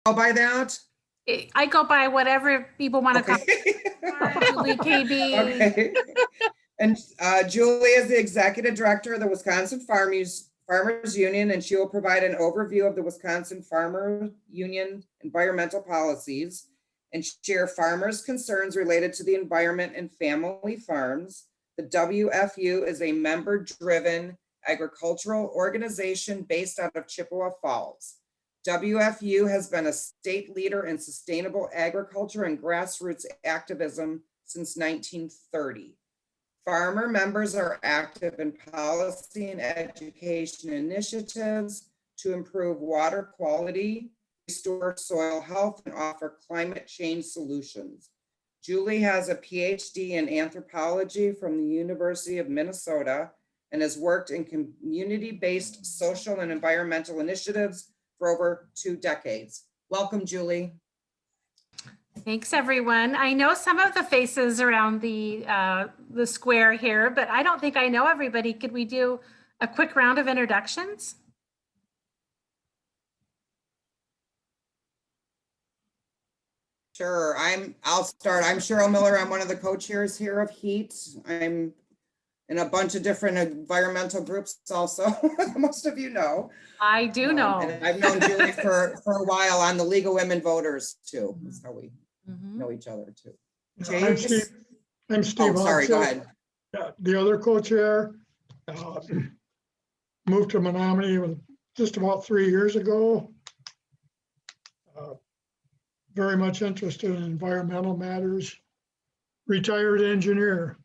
go by that? I go by whatever people want to call Okay. Julie KB. Okay. And Julie is the executive director of the Wisconsin Farmers Union, and she will provide an overview of the Wisconsin Farmers Union environmental policies and share farmers' concerns related to the environment and family farms. The WFU is a member-driven agricultural organization based out of Chippewa Falls. WFU has been a state leader in sustainable agriculture and grassroots activism since 1930. Farmer members are active in policy and education initiatives to improve water quality, restore soil health, and offer climate change solutions. Julie has a PhD in anthropology from the University of Minnesota and has worked in community-based social and environmental initiatives for over 2 decades. Welcome, Julie. Thanks, everyone. I know some of the faces around the square here, but I don't think I know everybody. Could we do a quick round of introductions? Sure, I'll start. I'm Cheryl Miller. I'm one of the co-chairs here of HEAT. I'm in a bunch of different environmental groups also, most of you know. I do know. And I've known Julie for a while on the League of Women Voters too. That's how we know each other too. I'm Steve. Oh, sorry, go ahead. The other co-chair moved to Menominee just about 3 years ago. Very much interested in environmental matters. Retired engineer.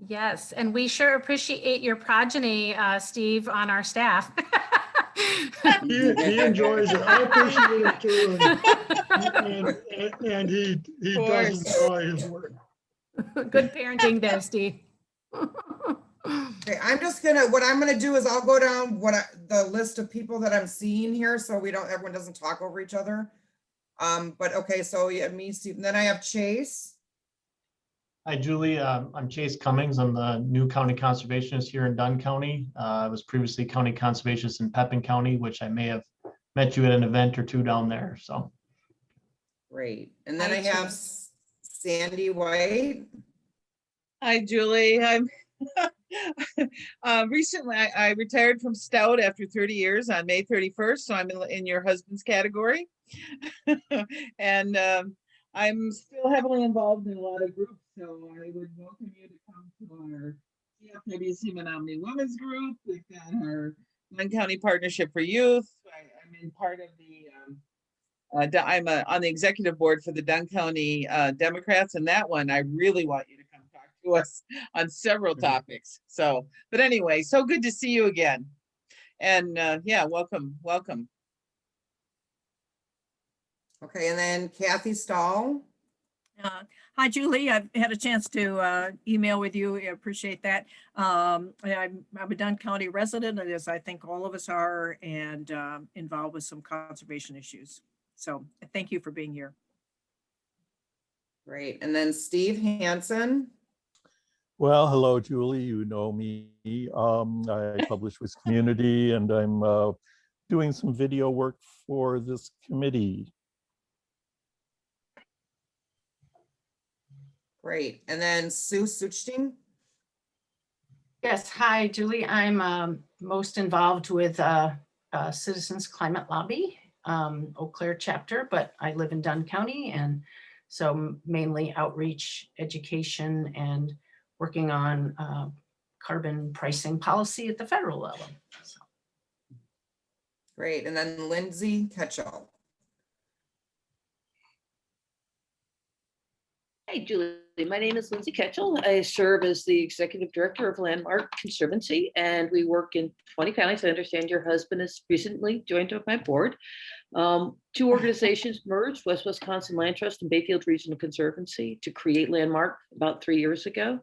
Yes, and we sure appreciate your progeny, Steve, on our staff. He enjoys it. I appreciate it too. And he does enjoy his work. Good parenting there, Steve. Okay, what I'm gonna do is I'll go down the list of people that I'm seeing here, so everyone doesn't talk over each other. But okay, so yeah, me, Steve, and then I have Chase. Hi, Julie. I'm Chase Cummings. I'm the new county conservationist here in Dunn County. I was previously county conservationist in Pepin County, which I may have met you at an event or two down there. So Great. And then I have Sandy White. Hi, Julie. I'm recently I retired from Stout after 30 years on May 31st, so I'm in your husband's category. And I'm still heavily involved in a lot of groups, so I would welcome you to come to our CFWC Menominee Women's Group. We've got our Dunn County Partnership for Youth. I'm in part of the I'm on the executive board for the Dunn County Democrats, and that one I really want you to come talk to us on several topics. So, but anyway, so good to see you again, and yeah, welcome. Okay, and then Kathy Stahl. Hi, Julie. I've had a chance to email with you. I appreciate that. I'm a Dunn County resident, as I think all of us are, and involved with some conservation issues. So thank you for being here. Great. And then Steve Hansen. Well, hello, Julie. You know me. I publish with Community, and I'm doing some video work for this committee. Great. And then Sue Suchting. Yes. Hi, Julie. I'm most involved with Citizens Climate Lobby, Eau Claire chapter, but I live in Dunn County, and so mainly outreach, education, and working on carbon pricing policy at the federal level. So. Great. And then Lindsay Ketchell. Hi, Julie. My name is Lindsay Ketchell. I serve as the executive director of Landmark Conservancy, and we work in 20 counties. I understand your husband has recently joined up my board. Two organizations merged, West Wisconsin Land Trust and Bayfield Regional Conservancy, to create Landmark about 3 years ago.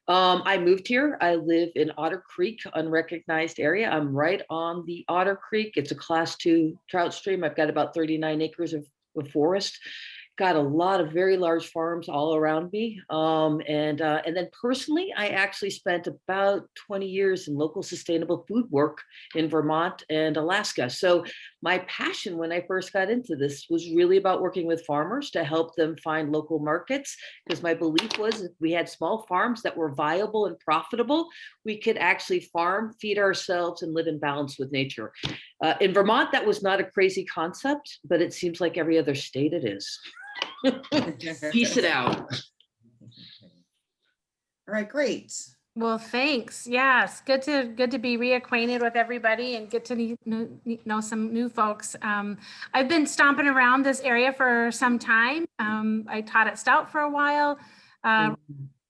I moved here. I live in Otter Creek, unrecognized area. I'm right on the Otter Creek. It's a class 2 trout stream. I've got about 39 acres of forest. got a lot of very large farms all around me. And then personally, I actually spent about 20 years in local sustainable food work in Vermont and Alaska. So my passion when I first got into this was really about working with farmers to help them find local markets, because my belief was if we had small farms that were viable and profitable, we could actually farm, feed ourselves, and live in balance with nature. In Vermont, that was not a crazy concept, but it seems like every other state it is. Piece it out. All right, great. Well, thanks. Yes, good to be reacquainted with everybody and get to know some new folks. I've been stomping around this area for some time. I taught at Stout for a while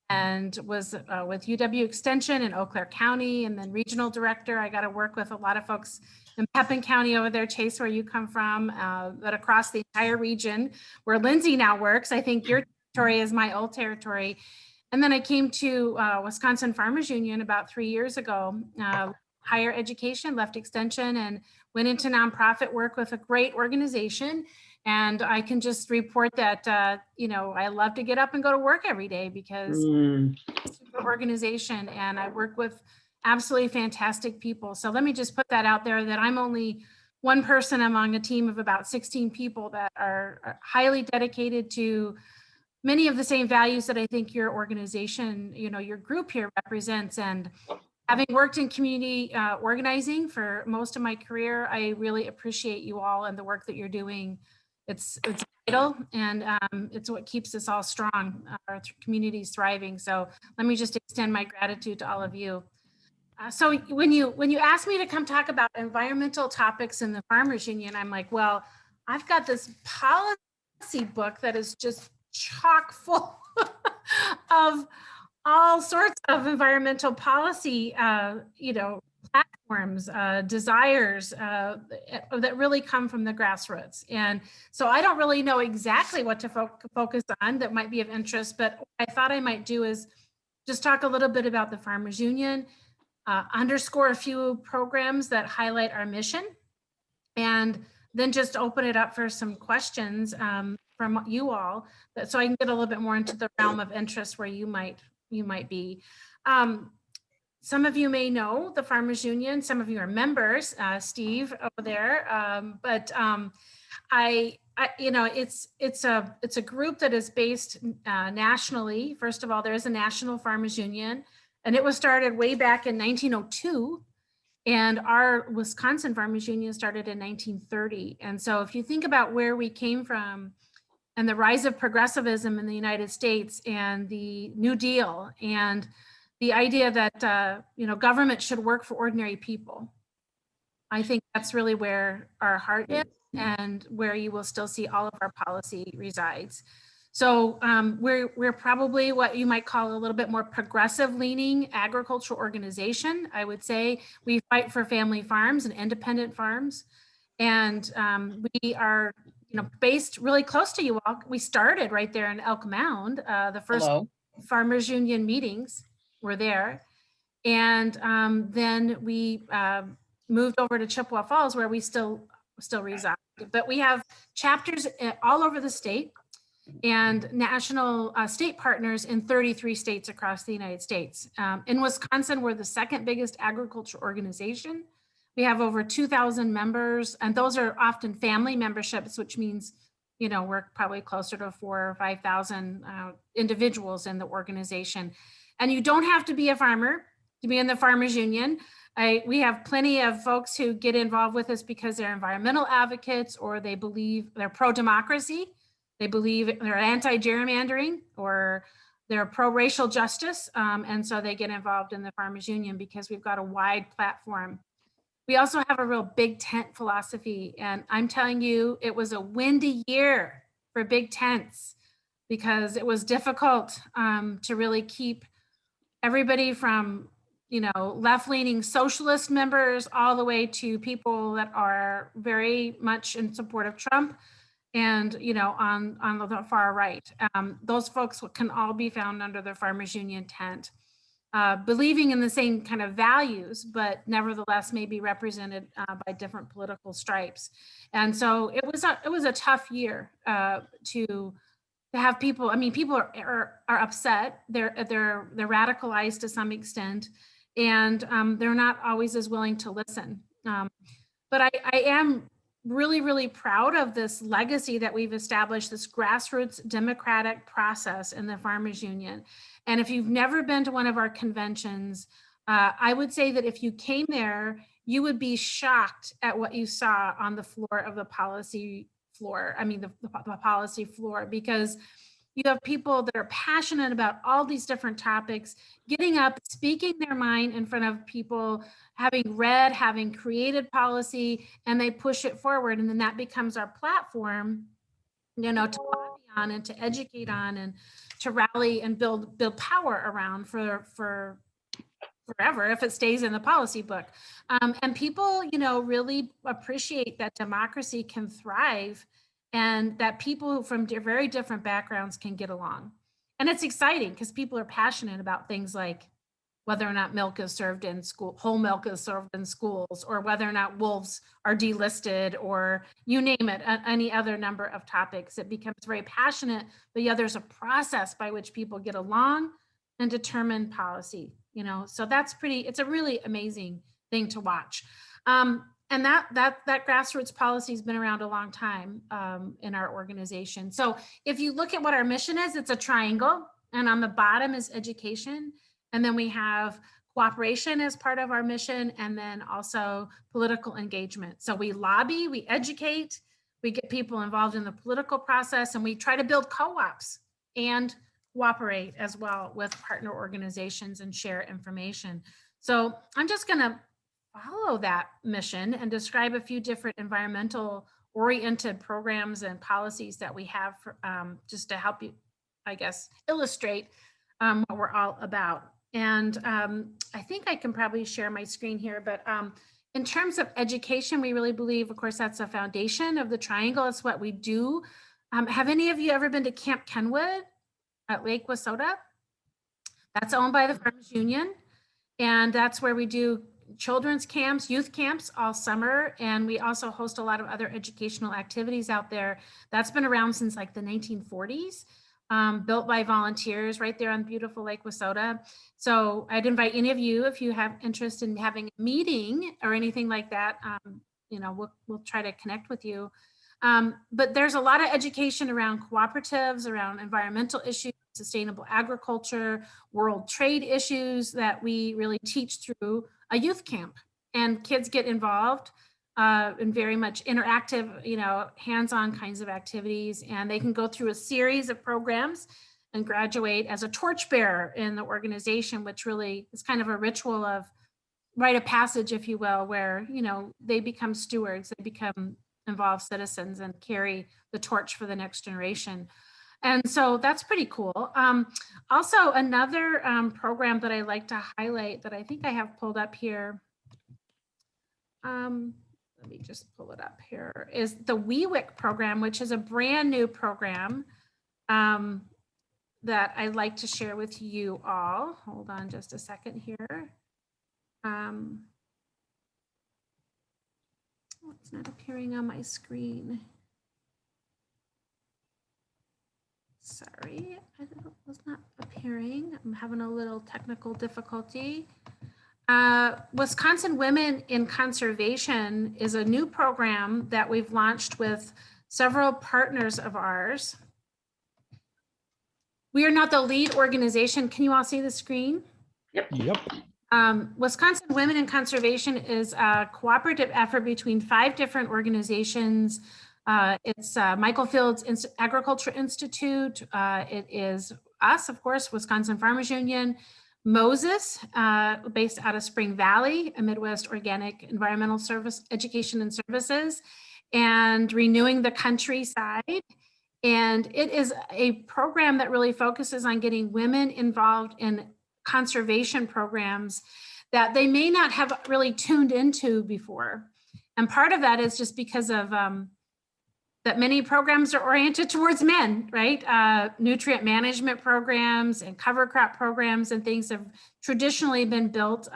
and was with UW Extension in Eau Claire County, and then regional director. I got to work with a lot of folks in Pepin County over there, Chase, where you come from, but across the entire region where Lindsay now works. I think your territory is my old territory. And then I came to Wisconsin Farmers Union about 3 years ago, higher education, left Extension, and went into nonprofit work with a great organization. And I can just report that, I love to get up and go to work every day because it's a good organization and I work with absolutely fantastic people. So let me just put that out there that I'm only one person among a team of about 16 people that are highly dedicated to many of the same values that I think your organization, your group here represents. And having worked in community organizing for most of my career, I really appreciate you all and the work that you're doing. It's vital, and it's what keeps us all strong, our communities thriving. So let me just extend my gratitude to all of you. So when you asked me to come talk about environmental topics in the Farmers Union, I'm like, well, I've got this policy book that is just chock full of all sorts of environmental policy, platforms, desires that really come from the grassroots. And so I don't really know exactly what to focus on that might be of interest, but what I thought I might do is just talk a little bit about the Farmers Union, underscore a few programs that highlight our mission, and then just open it up for some questions from you all, so I can get a little bit more into the realm of interest where you might be. Some of you may know the Farmers Union. Some of you are members, Steve over there. It's a group that is based nationally. First of all, there is a National Farmers Union, and it was started way back in 1902. And our Wisconsin Farmers Union started in 1930. And so if you think about where we came from and the rise of progressivism in the United States and the New Deal and the idea that, government should work for ordinary people, I think that's really where our heart is and where you will still see all of our policy resides. So we're probably what you might call a little bit more progressive leaning agricultural organization. I would say we fight for family farms and independent farms. And we are, based really close to you all. We started right there in Elk Mound. The first Farmers Union meetings were there. And then we moved over to Chippewa Falls, where we still reside. But we have chapters all over the state and national state partners in 33 states across the United States. In Wisconsin, we're the second biggest agriculture organization. We have over 2,000 members, and those are often family memberships, which means, we're probably closer to 4,000 or 5,000 individuals in the organization. And you don't have to be a farmer to be in the Farmers Union. We have plenty of folks who get involved with us because they're environmental advocates, or they believe they're pro-democracy. They believe they're anti-gerrymandering, or they're pro-racial justice. And so they get involved in the Farmers Union because we've got a wide platform. We also have a real big tent philosophy. And I'm telling you, it was a windy year for big tents because it was difficult to really keep everybody from, left-leaning socialist members all the way to people that are very much in support of Trump and, on the far right. Those folks can all be found under the Farmers Union tent. believing in the same kind of values, but nevertheless may be represented by different political stripes. And so it was a tough year to have people. I mean, people are upset. They're radicalized to some extent, and they're not always as willing to listen. But I am really, really proud of this legacy that we've established, this grassroots democratic process in the Farmers Union. And if you've never been to one of our conventions, I would say that if you came there, you would be shocked at what you saw on the floor of the policy floor. I mean, the policy floor, because you have people that are passionate about all these different topics, getting up, speaking their mind in front of people, having read, having created policy, and they push it forward. And then that becomes our platform, you know, to lobby on and to educate on and to rally and build power around for forever if it stays in the policy book. And people, you know, really appreciate that democracy can thrive and that people from very different backgrounds can get along. And it's exciting because people are passionate about things like whether or not milk is served in school, whole milk is served in schools, or whether or not wolves are delisted, or you name it, any other number of topics. It becomes very passionate, but yeah, there's a process by which people get along and determine policy, you know, so it's a really amazing thing to watch. And that grassroots policy has been around a long time in our organization. So if you look at what our mission is, it's a triangle, and on the bottom is education. And then we have cooperation as part of our mission, and then also political engagement. So we lobby, we educate, we get people involved in the political process, and we try to build co-ops and cooperate as well with partner organizations and share information. So I'm just gonna follow that mission and describe a few different environmental oriented programs and policies that we have for, just to help you, I guess, illustrate what we're all about. And I think I can probably share my screen here, but in terms of education, we really believe, of course, that's the foundation of the triangle. It's what we do. Have any of you ever been to Camp Kenwood at Lake Wissota? That's owned by the Farmers Union. And that's where we do children's camps, youth camps all summer. And we also host a lot of other educational activities out there. That's been around since like the 1940s. Built by volunteers right there on beautiful Lake Wissota. So I'd invite any of you, if you have interest in having a meeting or anything like that, you know, we'll try to connect with you. But there's a lot of education around cooperatives, around environmental issues, sustainable agriculture, world trade issues that we really teach through a youth camp, and kids get involved in very much interactive, you know, hands-on kinds of activities, and they can go through a series of programs and graduate as a torchbearer in the organization, which really is kind of a ritual of rite of passage, if you will, where, you know, they become stewards, they become involved citizens and carry the torch for the next generation. And so that's pretty cool. Also, another program that I like to highlight that I think I have pulled up here, let me just pull it up here, is the WeWick program, which is a brand new program that I'd like to share with you all. Hold on just a second here. It's not appearing on my screen. Sorry, it was not appearing. I'm having a little technical difficulty. Wisconsin Women in Conservation is a new program that we've launched with several partners of ours. We are not the lead organization. Can you all see the screen? Yep. Wisconsin Women in Conservation is a cooperative effort between 5 different organizations. It's Michael Field's Agriculture Institute. It is us, of course, Wisconsin Farmers Union, Moses, based out of Spring Valley, a Midwest organic environmental service, education and services, and Renewing the Countryside. And it is a program that really focuses on getting women involved in conservation programs that they may not have really tuned into before. And part of that is just because of that many programs are oriented towards men, right? Nutrient management programs and cover crop programs and things have traditionally been built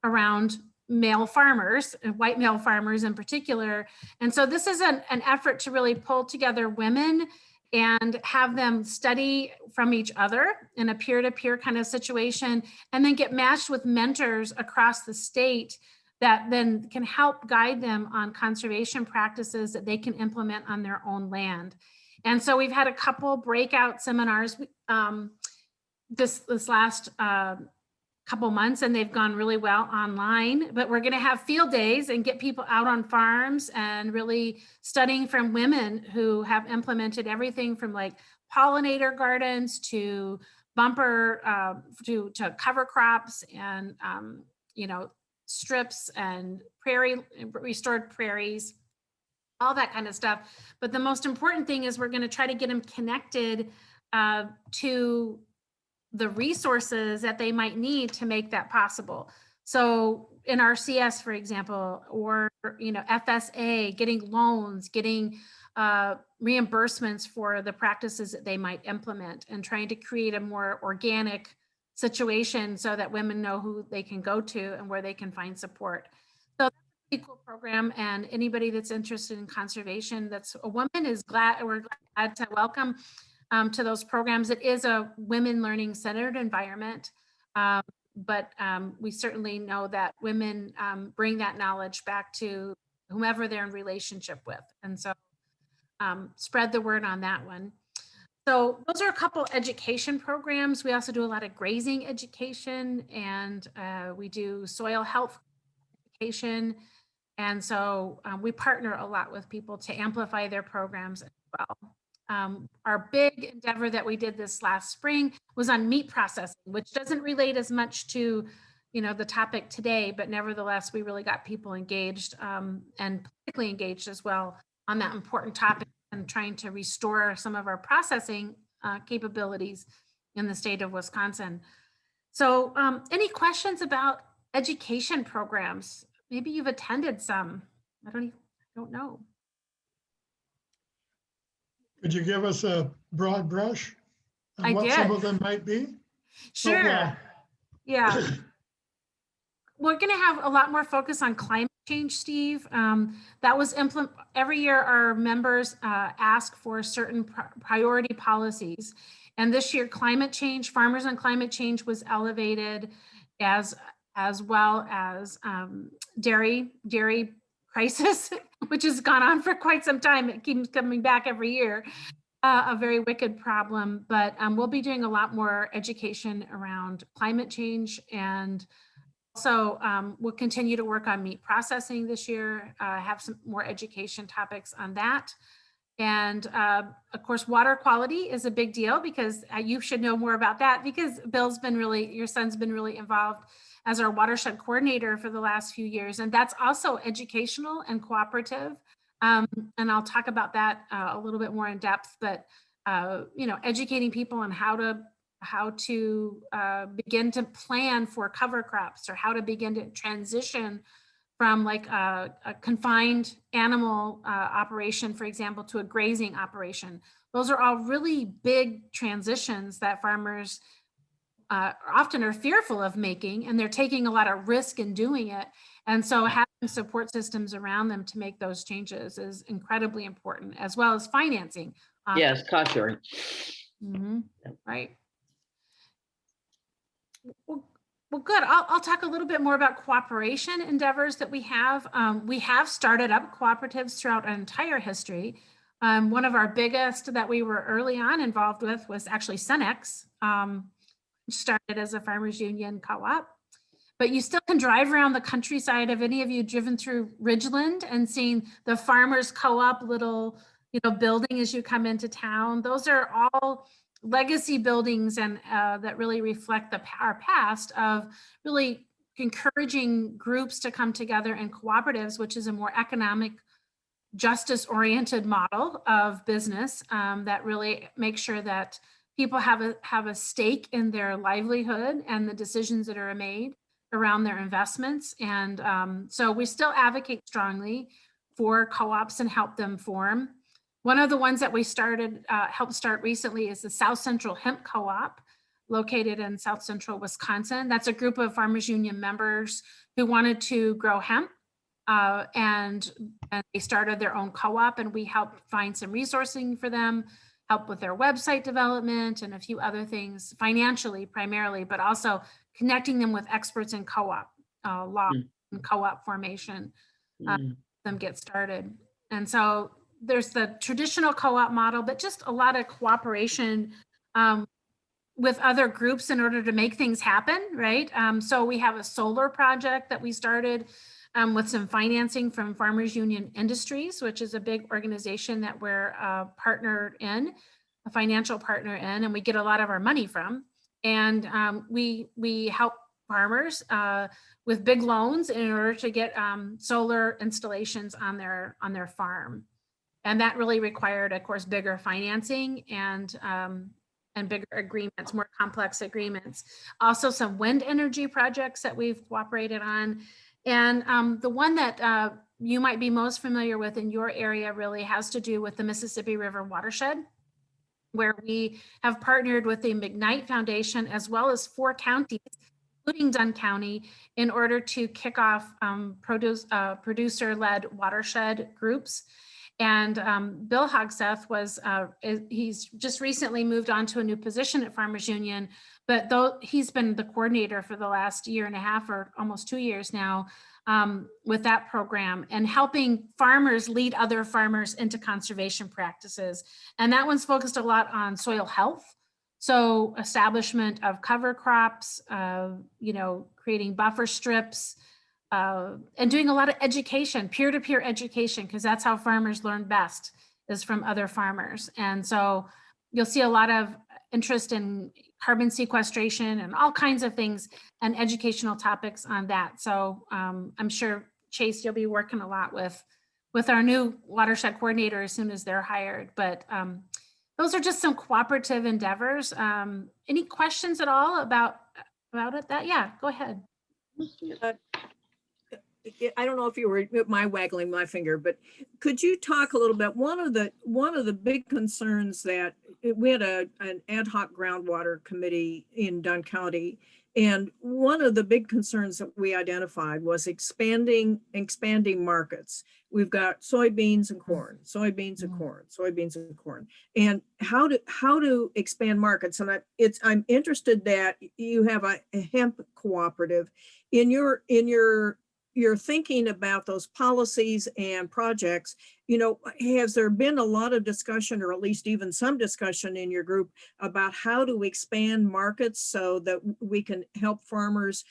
around male farmers, white male farmers in particular. And so this is an effort to really pull together women and have them study from each other in a peer-to-peer kind of situation, and then get matched with mentors across the state that then can help guide them on conservation practices that they can implement on their own land. And so we've had a couple breakout seminars this last couple months, and they've gone really well online, but we're going to have field days and get people out on farms and really studying from women who have implemented everything from like pollinator gardens to bumper to cover crops and you know, strips and restored prairies, all that kind of stuff. But the most important thing is we're going to try to get them connected to the resources that they might need to make that possible. So in RCS, for example, or, you know, FSA, getting loans, getting reimbursements for the practices that they might implement, and trying to create a more organic situation so that women know who they can go to and where they can find support. So that's a pretty cool program, and anybody that's interested in conservation that's a woman we're glad to welcome to those programs. It is a women learning centered environment, but we certainly know that women bring that knowledge back to whomever they're in relationship with. And so spread the word on that one. So those are a couple education programs. We also do a lot of grazing education, and we do soil health education. And so we partner a lot with people to amplify their programs as well. Our big endeavor that we did this last spring was on meat processing, which doesn't relate as much to, you know, the topic today, but nevertheless, we really got people engaged and politically engaged as well on that important topic, and trying to restore some of our processing capabilities in the state of Wisconsin. So any questions about education programs? Maybe you've attended some. I don't know. Could you give us a broad brush I on what did. some of them might be? Sure. yeah. Yeah. We're going to have a lot more focus on climate change, Steve. That was every year our members ask for certain priority policies. And this year, climate change, farmers on climate change was elevated, as well as dairy crisis, which has gone on for quite some time. It keeps coming back every year. A very wicked problem, but we'll be doing a lot more education around climate change, and also we'll continue to work on meat processing this year, have some more education topics on that. And of course, water quality is a big deal, because you should know more about that, because your son's been really involved as our watershed coordinator for the last few years. And that's also educational and cooperative. And I'll talk about that a little bit more in depth, but you know, educating people on how to begin to plan for cover crops, or how to begin to transition from like a confined animal operation, for example, to a grazing operation. Those are all really big transitions that farmers often are fearful of making, and they're taking a lot of risk in doing it. And so having support systems around them to make those changes is incredibly important, as well as financing. Yes, cost sharing. Right. Well, good. I'll talk a little bit more about cooperation endeavors that we have. We have started up cooperatives throughout our entire history. One of our biggest that we were early on involved with was actually Cenex, which started as a farmers union co-op. But you still can drive around the countryside. Have any of you driven through Ridgeland and seen the farmers co-op little, building as you come into town? Those are all legacy buildings, and that really reflect our past of really encouraging groups to come together in cooperatives, which is a more economic, justice-oriented model of business that really makes sure that people have a stake in their livelihood and the decisions that are made around their investments. And so we still advocate strongly for co-ops and help them form. One of the ones that we started, helped start recently is the South Central Hemp Co-op located in South Central Wisconsin. That's a group of Farmers Union members who wanted to grow hemp. And they started their own co-op, and we helped find some resourcing for them, help with their website development and a few other things financially primarily, but also connecting them with experts in co-op law and co-op formation, them get started. And so there's the traditional co-op model, but just a lot of cooperation with other groups in order to make things happen, right? So we have a solar project that we started with some financing from Farmers Union Industries, which is a big organization that we're partnered in, a financial partner in, and we get a lot of our money from. And we help farmers with big loans in order to get solar installations on their farm. And that really required, of course, bigger financing and bigger agreements, more complex agreements. Also some wind energy projects that we've cooperated on. And the one that you might be most familiar with in your area really has to do with the Mississippi River watershed, where we have partnered with the McKnight Foundation as well as 4 counties, including Dunn County, in order to kick off producer-led watershed groups. And Bill Hogseth he's just recently moved on to a new position at Farmers Union, but though he's been the coordinator for the last 1.5 years or almost 2 years now with that program and helping farmers lead other farmers into conservation practices. And that one's focused a lot on soil health. So establishment of cover crops, creating buffer strips, and doing a lot of education, peer-to-peer education, because that's how farmers learn best, is from other farmers. And so you'll see a lot of interest in carbon sequestration and all kinds of things and educational topics on that. So I'm sure, Chase, you'll be working a lot with our new watershed coordinator as soon as they're hired. But those are just some cooperative endeavors. Any questions at all about it? Yeah, go ahead. I don't know if you were waggling my finger, but could you talk a little bit? One of the big concerns that we had an ad hoc groundwater committee in Dunn County, and one of the big concerns that we identified was expanding markets. We've got soybeans and corn, soybeans and corn, soybeans and corn, and how to expand markets. And I'm interested that you have a hemp cooperative in your thinking about those policies and projects. Has there been a lot of discussion, or at least even some discussion in your group, about how to expand markets so that we can help farmers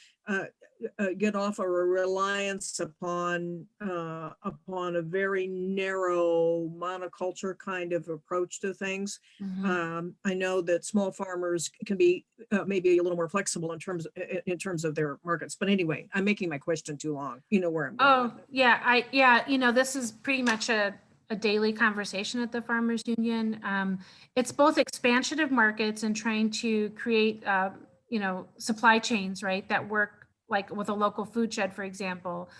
get off of a reliance upon a very narrow monoculture kind of approach to things? I know that small farmers can be maybe a little more flexible in terms of their markets. But anyway, I'm making my question too long. You know where I'm going. Oh, yeah. This is pretty much a daily conversation at the Farmers Union. It's both expansion of markets and trying to create, supply chains, right, that work like with a local food shed, for example.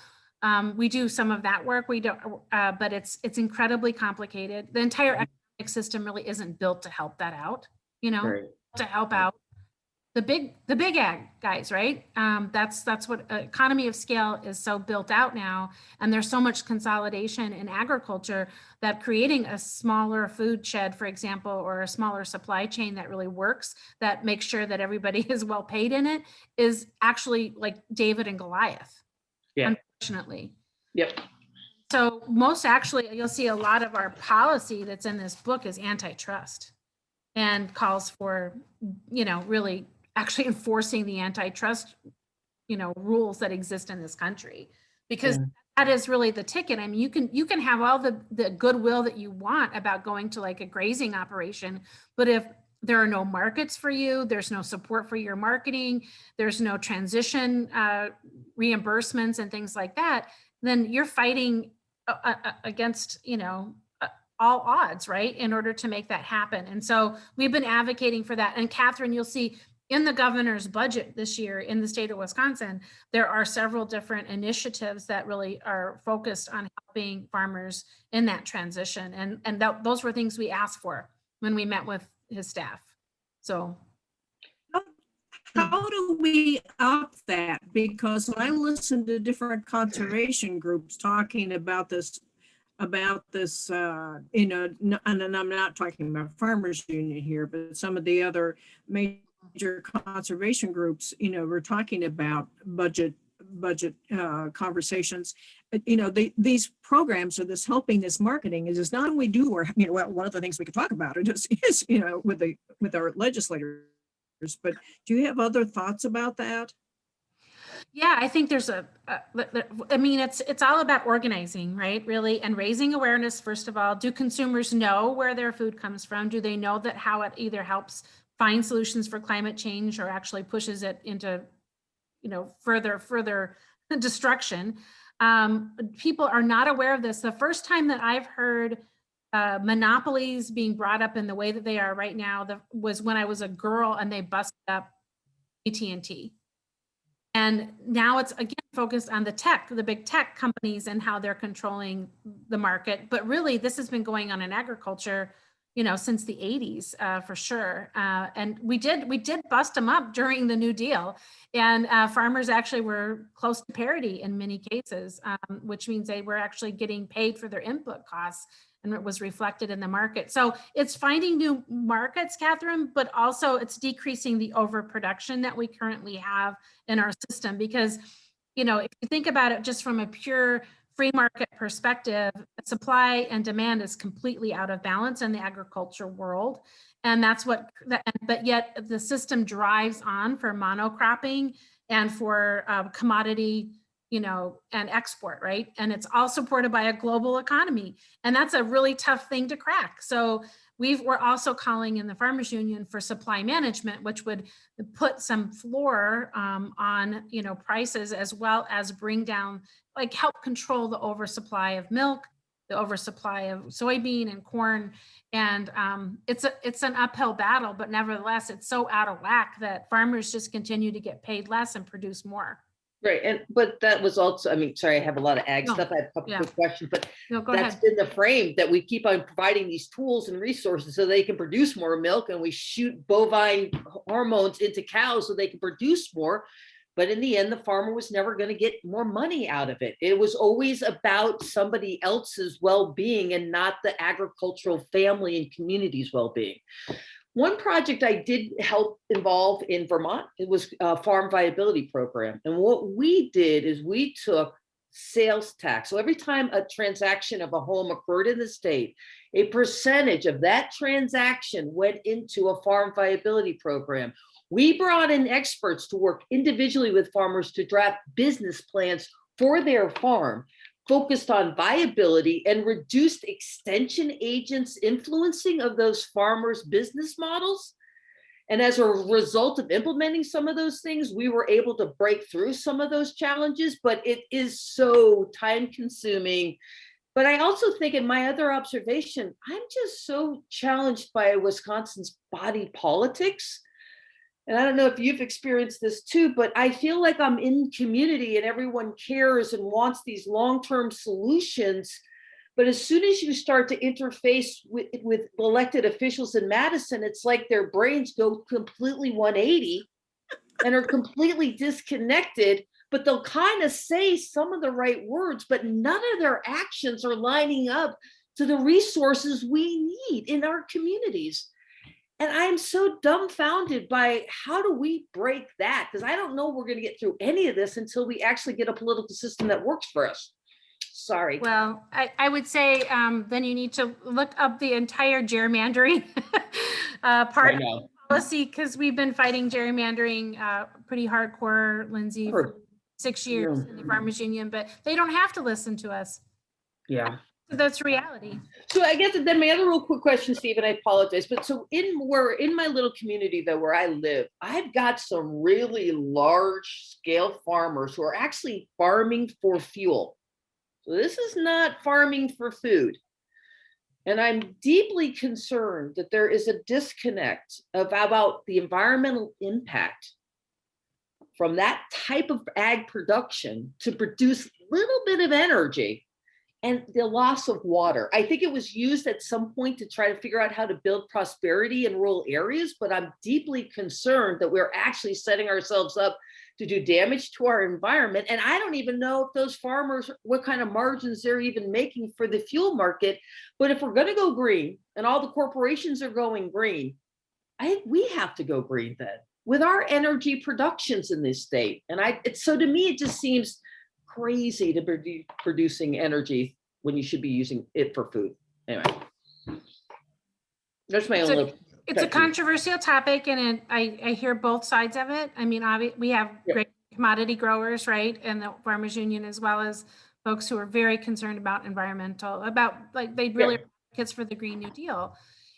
We do some of that work. We don't, but it's incredibly complicated. The entire economic system really isn't built to help that out, Right. to help out the big ag guys, right? That's what economy of scale is so built out now. And there's so much consolidation in agriculture that creating a smaller food shed, for example, or a smaller supply chain that really works, that makes sure that everybody is well paid in it, is actually like David and Goliath, unfortunately. Yep. So you'll see a lot of our policy that's in this book is antitrust and calls for, really actually enforcing the antitrust, rules that exist in this country, because that is really the ticket. I mean, you can have all the goodwill that you want about going to like a grazing operation, but if there are no markets for you, there's no support for your marketing, there's no transition reimbursements and things like that, then you're fighting against, all odds, right, in order to make that happen. And so we've been advocating for that. And Catherine, you'll see in the governor's budget this year in the state of Wisconsin, there are several different initiatives that really are focused on helping farmers in that transition. And those were things we asked for when we met with his staff. So. How do we up that? Because when I listen to different conservation groups talking about this, you know, and I'm not talking about Farmers Union here, but some of the other major conservation groups, you know, we're talking about budget conversations. You know, these programs or this helping, this marketing is not only do, or, you know, one of the things we could talk about is, you know, with our legislators. But do you have other thoughts about that? Yeah, I think there's I mean, it's all about organizing, right? Really, and raising awareness, first of all. Do consumers know where their food comes from? Do they know that how it either helps find solutions for climate change or actually pushes it into, you know, further destruction? People are not aware of this. The first time that I've heard monopolies being brought up in the way that they are right now was when I was a girl and they busted up AT&T. And now it's again focused on the big tech companies and how they're controlling the market. But really, this has been going on in agriculture, you know, since the 80s for sure. And we did bust them up during the New Deal. And farmers actually were close to parity in many cases, which means they were actually getting paid for their input costs, and it was reflected in the market. So it's finding new markets, Catherine, but also it's decreasing the overproduction that we currently have in our system. Because, you know, if you think about it just from a pure free market perspective, supply and demand is completely out of balance in the agriculture world. And that's but yet the system drives on for monocropping and for commodity, you know, and export, right? And it's all supported by a global economy. And that's a really tough thing to crack. So we're also calling in the Farmers Union for supply management, which would put some floor on, you know, prices, as well as bring down, like help control the oversupply of milk, the oversupply of soybean and corn. And it's an uphill battle, but nevertheless, it's so out of whack that farmers just continue to get paid less and produce more. Right. But that was also, I mean, sorry, I have a lot of ag No, stuff. I have a couple yeah. quick questions, but No, go that's ahead. been the frame that we keep on providing these tools and resources so they can produce more milk, and we shoot bovine hormones into cows so they can produce more. But in the end, the farmer was never going to get more money out of it. It was always about somebody else's well-being and not the agricultural family and community's well-being. One project I did help involve in Vermont, it was a farm viability program. And what we did is we took sales tax. So every time a transaction of a home occurred in the state, a percentage of that transaction went into a farm viability program. We brought in experts to work individually with farmers to draft business plans for their farm, focused on viability, and reduced extension agents' influencing of those farmers' business models. And as a result of implementing some of those things, we were able to break through some of those challenges, but it is so time consuming. But I also think, in my other observation, I'm just so challenged by Wisconsin's body politics. And I don't know if you've experienced this too, but I feel like I'm in community and everyone cares and wants these long-term solutions. But as soon as you start to interface with elected officials in Madison, it's like their brains go completely 180 and are completely disconnected, but they'll kind of say some of the right words, but none of their actions are lining up to the resources we need in our communities. And I'm so dumbfounded by how do we break that? Because I don't know we're going to get through any of this until we actually get a political system that works for us. Sorry. Well, I would say then you need to look up the entire gerrymandering part of the policy, because we've been fighting gerrymandering pretty hardcore, Lindsay, for 6 years in the Farmers Union, but they don't have to listen to us. Yeah. So that's reality. So I guess then my other real quick question, Steve, and I apologize, but so in my little community though, where I live, I've got some really large scale farmers who are actually farming for fuel. So this is not farming for food. And I'm deeply concerned that there is a disconnect about the environmental impact from that type of ag production to produce a little bit of energy and the loss of water. I think it was used at some point to try to figure out how to build prosperity in rural areas, but I'm deeply concerned that we're actually setting ourselves up to do damage to our environment. And I don't even know if those farmers, what kind of margins they're even making for the fuel market. But if we're going to go green and all the corporations are going green, I think we have to go green then with our energy productions in this state. And so to me, it just seems crazy to be producing energy when you should be using it for food. Anyway, that's my own little. It's a controversial topic, and I hear both sides of it. I mean, we have great commodity growers, right? And the Farmers Union, as well as folks who are very concerned about environmental, about like they really are advocates for the Green New Deal.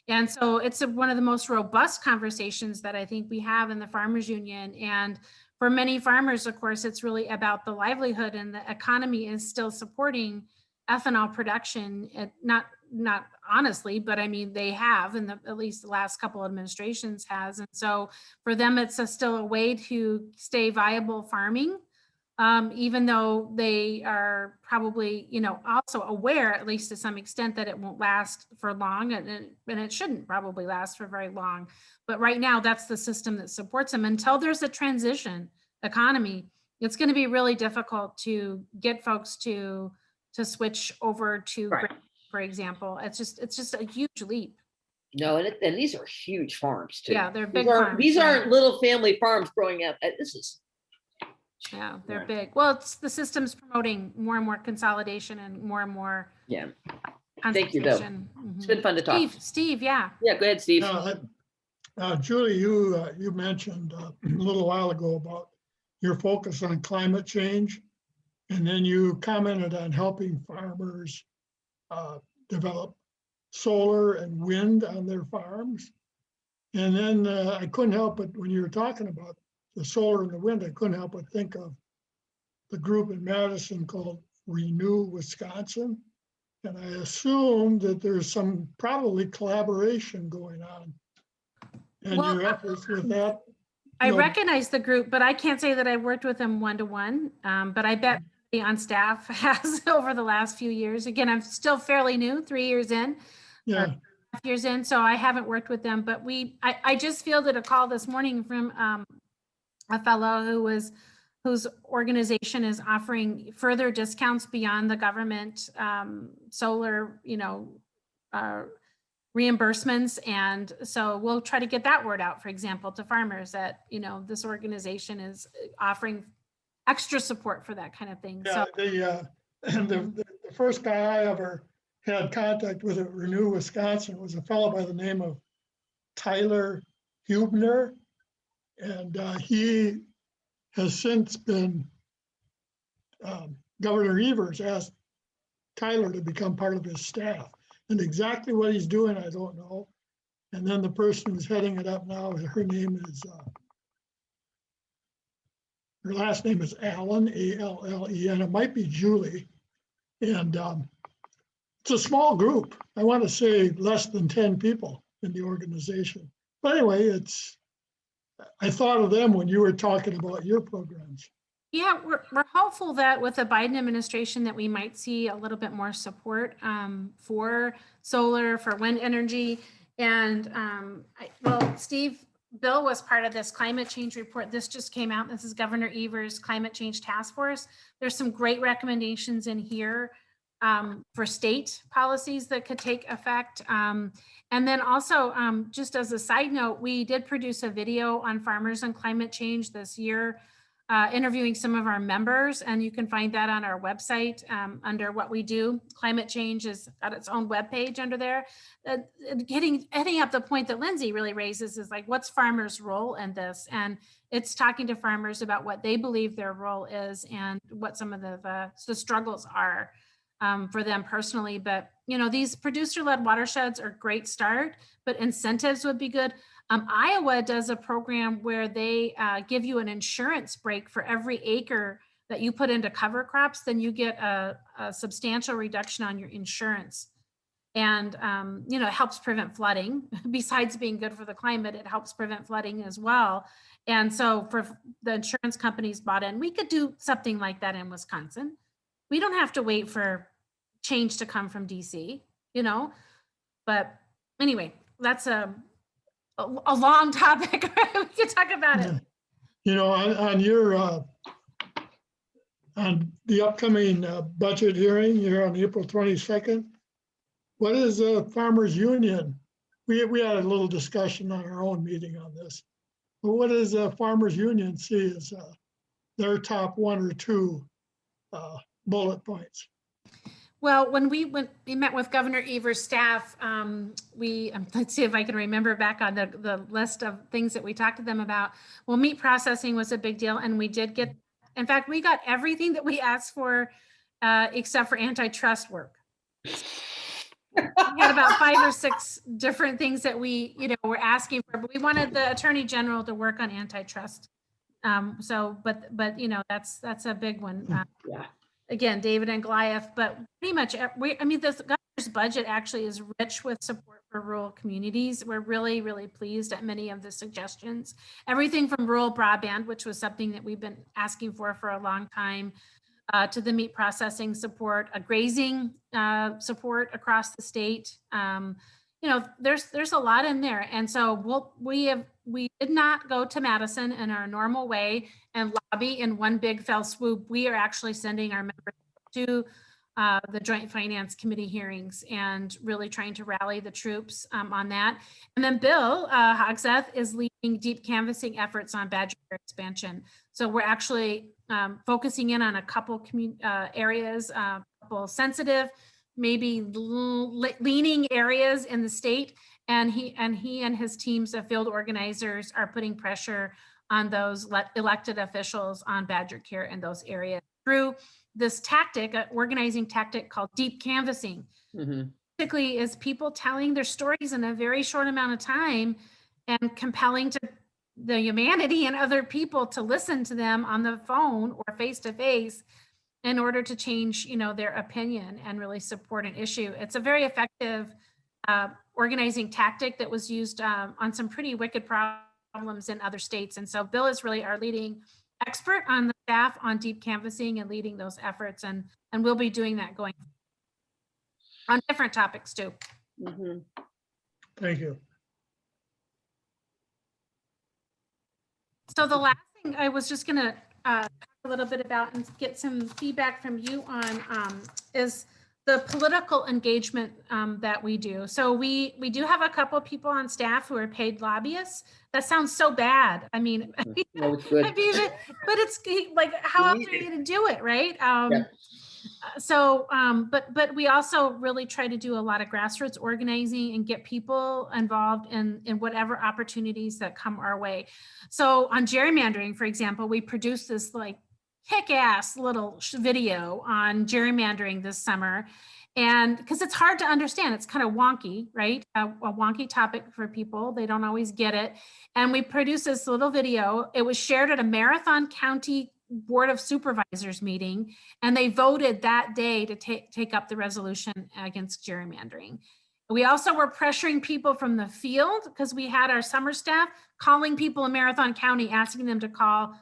And so it's one of the most robust conversations that I think we have in the Farmers Union. And for many farmers, of course, it's really about the livelihood, and the economy is still supporting ethanol production. Not honestly, but I mean, they have, in at least the last couple administrations has. And so for them, it's still a way to stay viable farming, even though they are probably, also aware, at least to some extent, that it won't last for long, and it shouldn't probably last for very long. But right now, that's the system that supports them. Until there's a transition economy, it's going to be really difficult to get folks to switch over to, for example. It's just a huge leap. No, and these are huge farms too. Yeah, they're big farms. These aren't little family farms growing up. This is. Yeah, they're big. Well, it's the system's promoting more and more consolidation and more. Yeah. Thank you, Bill. It's been fun to talk. Steve, yeah. Yeah, go ahead, Steve. Julie, you mentioned a little while ago about your focus on climate change, and then you commented on helping farmers develop solar and wind on their farms. And then I couldn't help but, when you were talking about the solar and the wind, I couldn't help but think of the group in Madison called Renew Wisconsin. And I assume that there's some probably collaboration going on in your efforts with that. I recognize the group, but I can't say that I've worked with them one-to-one, but I bet on staff has over the last few years. Again, I'm still fairly new, 3 years in. Yeah. Years in, so I haven't worked with them, but I just fielded a call this morning from a fellow whose organization is offering further discounts beyond the government solar, reimbursements. And so we'll try to get that word out, for example, to farmers that, this organization is offering extra support for that kind of thing. Yeah, so the first guy I ever had contact with at Renew Wisconsin was a fellow by the name of Tyler Hubner. And he has since been, Governor Evers asked Tyler to become part of his staff. And exactly what he's doing, I don't know. And then the person who's heading it up now, her name is, her last name is Allen, A-L-L-E-N. It might be Julie. And it's a small group. I want to say less than 10 people in the organization. But anyway, I thought of them when you were talking about your programs. Yeah, we're hopeful that with the Biden administration that we might see a little bit more support for solar, for wind energy. And Bill was part of this climate change report. This just came out. This is Governor Evers' Climate Change Task Force. There's some great recommendations in here for state policies that could take effect. And then also, just as a side note, we did produce a video on farmers and climate change this year, interviewing some of our members, and you can find that on our website under what we do. Climate change has got its own webpage under there. Hitting up the point that Lindsay really raises is like, what's farmers' role in this? And it's talking to farmers about what they believe their role is and what some of the struggles are for them personally. But these producer-led watersheds are a great start, but incentives would be good. Iowa does a program where they give you an insurance break for every acre that you put into cover crops. Then you get a substantial reduction on your insurance And, you know, it helps prevent flooding. Besides being good for the climate, it helps prevent flooding as well. And so for the insurance companies bought in, we could do something like that in Wisconsin. We don't have to wait for change to come from DC, you know, but anyway, that's a long topic. We could talk about it. Yeah. You know, on your, on the upcoming budget hearing here on April 22nd, what is the Farmers Union? We had a little discussion on our own meeting on this. But what does the Farmers Union see as their top 1 or 2 bullet points? Well, when we met with Governor Evers' staff, let's see if I can remember back on the list of things that we talked to them about. Well, meat processing was a big deal, and we did get, in fact, we got everything that we asked for except for antitrust work. We had about 5 or 6 different things that we, you know, were asking for, but we wanted the Attorney General to work on antitrust. But you know, that's a big one. Yeah. Again, David and Goliath, but pretty much, I mean, the governor's budget actually is rich with support for rural communities. We're really, really pleased at many of the suggestions. Everything from rural broadband, which was something that we've been asking for a long time, to the meat processing support, a grazing support across the state. You know, there's a lot in there. And so we did not go to Madison in our normal way and lobby in one big fell swoop. We are actually sending our members to the Joint Finance Committee hearings and really trying to rally the troops on that. And then Bill Hogseth is leading deep canvassing efforts on badger expansion. So we're actually focusing in on a couple areas, couple sensitive, maybe leaning areas in the state. And he and his teams of field organizers are putting pressure on those elected officials on badger care in those areas through this tactic, organizing tactic called deep canvassing. Mm-hmm. Basically is people telling their stories in a very short amount of time and compelling to the humanity and other people to listen to them on the phone or face to face in order to change, you know, their opinion and really support an issue. It's a very effective organizing tactic that was used on some pretty wicked problems in other states. And so Bill is really our leading expert on the staff on deep canvassing and leading those efforts. And we'll be doing that going on different topics too. Mm-hmm. Thank you. So the last thing I was just gonna talk a little bit about and get some feedback from you on is the political engagement that we do. So we do have a couple of people on staff who are paid lobbyists. That sounds so bad. I mean, No, it's good. but it's like, how else are you gonna do it, right? Yeah. So, but we also really try to do a lot of grassroots organizing and get people involved in whatever opportunities that come our way. So on gerrymandering, for example, we produced this like kick-ass little video on gerrymandering this summer. And because it's hard to understand, it's kind of wonky, right? A wonky topic for people. They don't always get it. And we produced this little video. It was shared at a Marathon County Board of Supervisors meeting, and they voted that day to take up the resolution against gerrymandering. We also were pressuring people from the field because we had our summer staff calling people in Marathon County, asking them to call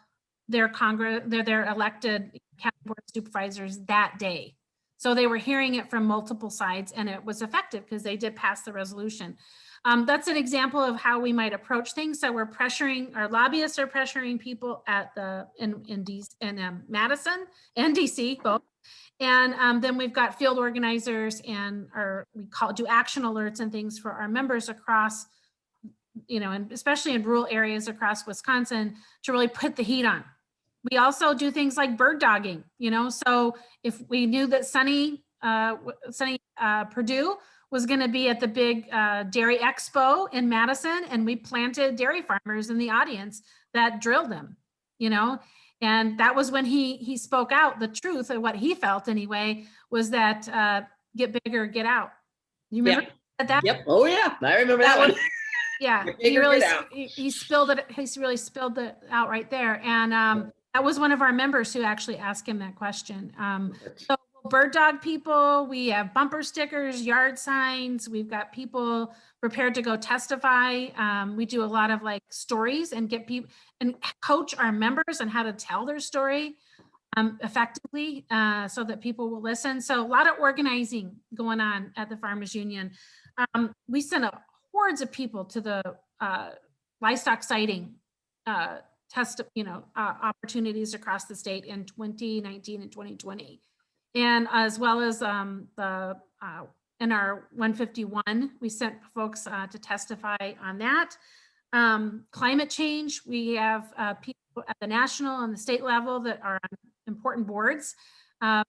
their elected county board of supervisors that day. So they were hearing it from multiple sides, and it was effective because they did pass the resolution. That's an example of how we might approach things. So we're pressuring, our lobbyists are pressuring people at in Madison and DC both. And then we've got field organizers and do action alerts and things for our members across, you know, and especially in rural areas across Wisconsin to really put the heat on. We also do things like bird dogging, you know, so if we knew that Sunny Purdue was going to be at the big dairy expo in Madison, and we planted dairy farmers in the audience that drilled them, you know, and that was when he spoke out. The truth of what he felt anyway was that get bigger, get out. You remember that? Yep. Oh yeah, I remember that one. Yeah, he spilled it. He really spilled it out right there. And that was one of our members who actually asked him that question. So bird dog people, we have bumper stickers, yard signs, we've got people prepared to go testify. We do a lot of like stories and get people and coach our members on how to tell their story effectively so that people will listen. So a lot of organizing going on at the Farmers Union. We sent hordes of people to the livestock sighting opportunities across the state in 2019 and 2020. And as well as in our 151, we sent folks to testify on that. Climate change, we have people at the national and the state level that are on important boards, that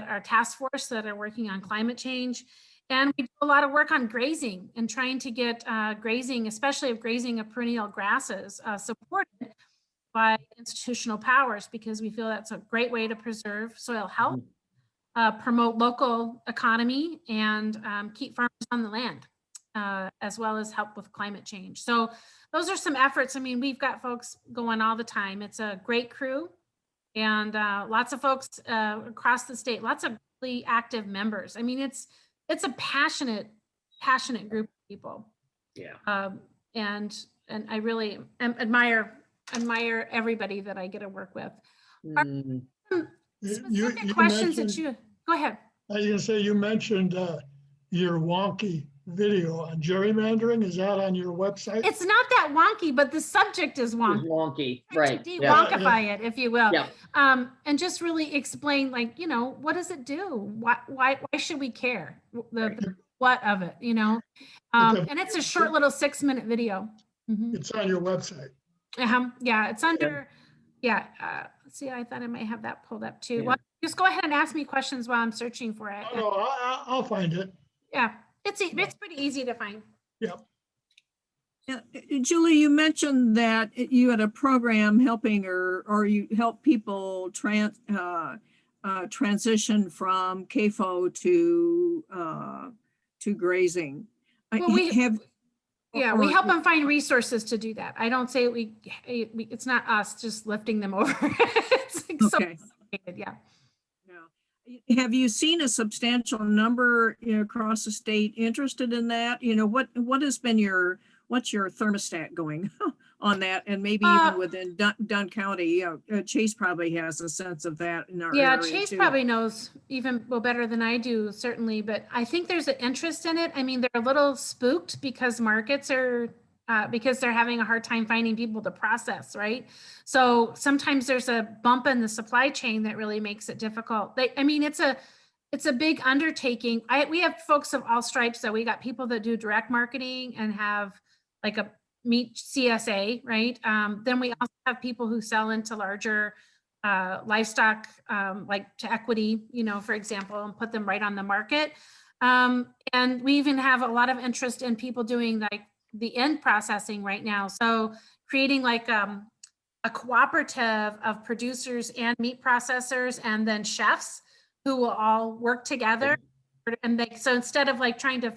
are task force that are working on climate change. And we do a lot of work on grazing and trying to get grazing, especially of grazing of perennial grasses, supported by institutional powers, because we feel that's a great way to preserve soil health, promote local economy, and keep farmers on the land, as well as help with climate change. So those are some efforts. I mean, we've got folks going all the time. It's a great crew, and lots of folks across the state, lots of really active members. I mean, it's a passionate group of people. Yeah. And I really admire everybody that I get to work with. Mm. Specific questions that you, go ahead. I was gonna say, you mentioned your wonky video on gerrymandering. Is that on your website? It's not that wonky, but the subject is wonky. Wonky, right? To Yeah. wonkify it, if you will. Yeah. And just really explain, like, what does it do? Why should we care? The what of it, and it's a short little 6-minute video. It's on your website. Yeah, it's under, let's see, I thought I might have that pulled up too. Yeah. Well, just go ahead and ask me questions while I'm searching for it. Oh, no, I'll find it. Yeah, it's pretty easy to find. Yep. Yeah, Julie, you mentioned that you had a program helping or you help people transition from CAFO to grazing. Well, we have. we help them find resources to do that. I don't say it's not us just lifting them over. It's like so complicated, yeah. Have you seen a substantial number across the state interested in that? What has been what's your thermostat going on that? And maybe even within Dunn County, Chase probably has a sense of that in our area Chase too. probably knows even better than I do, certainly, but I think there's an interest in it. I mean, they're a little spooked because markets are because they're having a hard time finding people to process, right? So sometimes there's a bump in the supply chain that really makes it difficult. It's a big undertaking. We have folks of all stripes. So we got people that do direct marketing and have like a meat CSA, right? Then we also have people who sell into larger livestock, like to equity, for example, and put them right on the market. And we even have a lot of interest in people doing like the end processing right now. So creating like a cooperative of producers and meat processors and then chefs who will all work together. And so instead of like trying to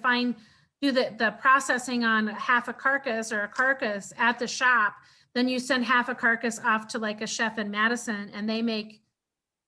do the processing on half a carcass or a carcass at the shop, then you send half a carcass off to like a chef in Madison and they make